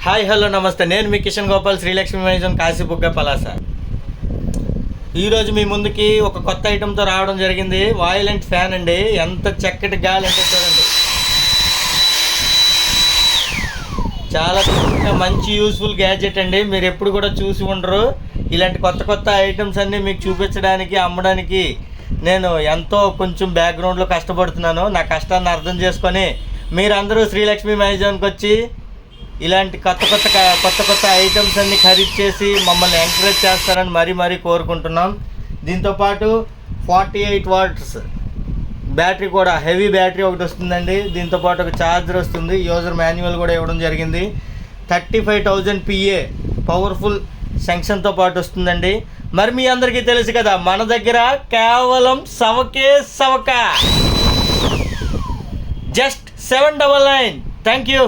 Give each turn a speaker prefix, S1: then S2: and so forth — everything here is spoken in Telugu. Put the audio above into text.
S1: హాయ్ హలో నమస్తే, నేను మీ కిషన్ గోపాల్, శ్రీలక్ష్మి మ్యాన్షన్, కాశీబుగ్గ, పలాస. ఈరోజు మీ ముందుకి ఒక కొత్త ఐటెంతో రావడం జరిగింది. వాయిలెంట్ ఫ్యాన్ అండి. ఎంత చక్కటి గాలి అంటే చూడండి, చాలా మంచి యూస్ఫుల్ గ్యాడ్జెట్ అండి. మీరు ఎప్పుడు కూడా చూసి ఉండరు. ఇలాంటి కొత్త కొత్త ఐటమ్స్ అన్నీ మీకు చూపించడానికి, అమ్మడానికి నేను ఎంతో కొంచెం బ్యాక్గ్రౌండ్లో కష్టపడుతున్నాను. నా కష్టాన్ని అర్థం చేసుకొని మీరందరూ శ్రీలక్ష్మి మ్యాన్షన్కి వచ్చి ఇలాంటి కొత్త కొత్త ఐటమ్స్ అన్ని ఖరీదు చేసి మమ్మల్ని ఎంకరేజ్ చేస్తారని మరీ కోరుకుంటున్నాం. దీంతోపాటు 48 వాట్స్ బ్యాటరీ కూడా, హెవీ బ్యాటరీ ఒకటి వస్తుందండి. దీంతోపాటు ఒక ఛార్జర్ వస్తుంది. యూజర్ మాన్యువల్ కూడా ఇవ్వడం జరిగింది. 35,000 PA పవర్ఫుల్ సెక్షన్తో పాటు వస్తుందండి. మరి మీ అందరికీ తెలుసు కదా, మన దగ్గర కేవలం సవక జస్ట్ 799. Thank you.